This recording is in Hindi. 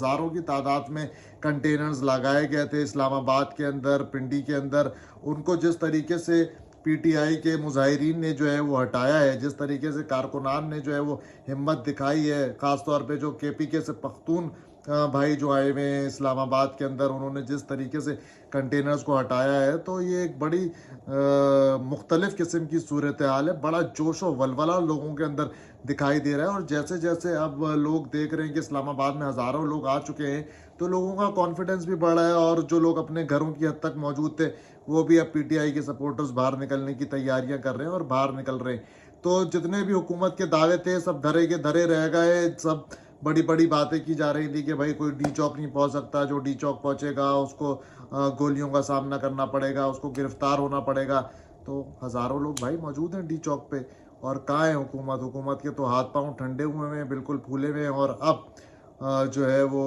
हज़ारों की तादाद में कंटेनर्स लगाए गए थे इस्लामाबाद के अंदर, पिंडी के अंदर। उनको जिस तरीके से पीटीआई के मुज़ाहिरीन ने जो है वो हटाया है, जिस तरीके से कारकुनान ने जो है वो हिम्मत दिखाई है, ख़ास तौर पे जो केपीके से पख्तून भाई जो आए हुए हैं इस्लामाबाद के अंदर, उन्होंने जिस तरीके से कंटेनर्स को हटाया है, तो ये एक बड़ी मुख्तलिफ़ किस्म की सूरत हाल है। बड़ा जोश व वलवला लोगों के अंदर दिखाई दे रहा है और जैसे-जैसे अब लोग देख रहे हैं कि इस्लामाबाद में हज़ारों लोग आ चुके हैं, तो लोगों का कॉन्फिडेंस भी बढ़ा है और जो लोग अपने घरों की हद तक मौजूद थे, वो भी अब पीटीआई के सपोर्टर्स बाहर निकलने की तैयारियां कर रहे हैं और बाहर निकल रहे हैं। तो जितने भी हुकूमत के दावे थे, सब धरे के धरे रह गए। सब बड़ी-बड़ी बातें की जा रही थी कि भाई कोई डी चौक नहीं पहुँच सकता, जो डी चौक पहुँचेगा उसको गोलियों का सामना करना पड़ेगा, उसको गिरफ्तार होना पड़ेगा। तो हज़ारों लोग भाई मौजूद हैं डी चौक पे और कहाँ है हुकूमत? हुकूमत के तो हाथ-पाँव ठंडे हुए हैं, बिल्कुल फूले हुए हैं और अब जो है वो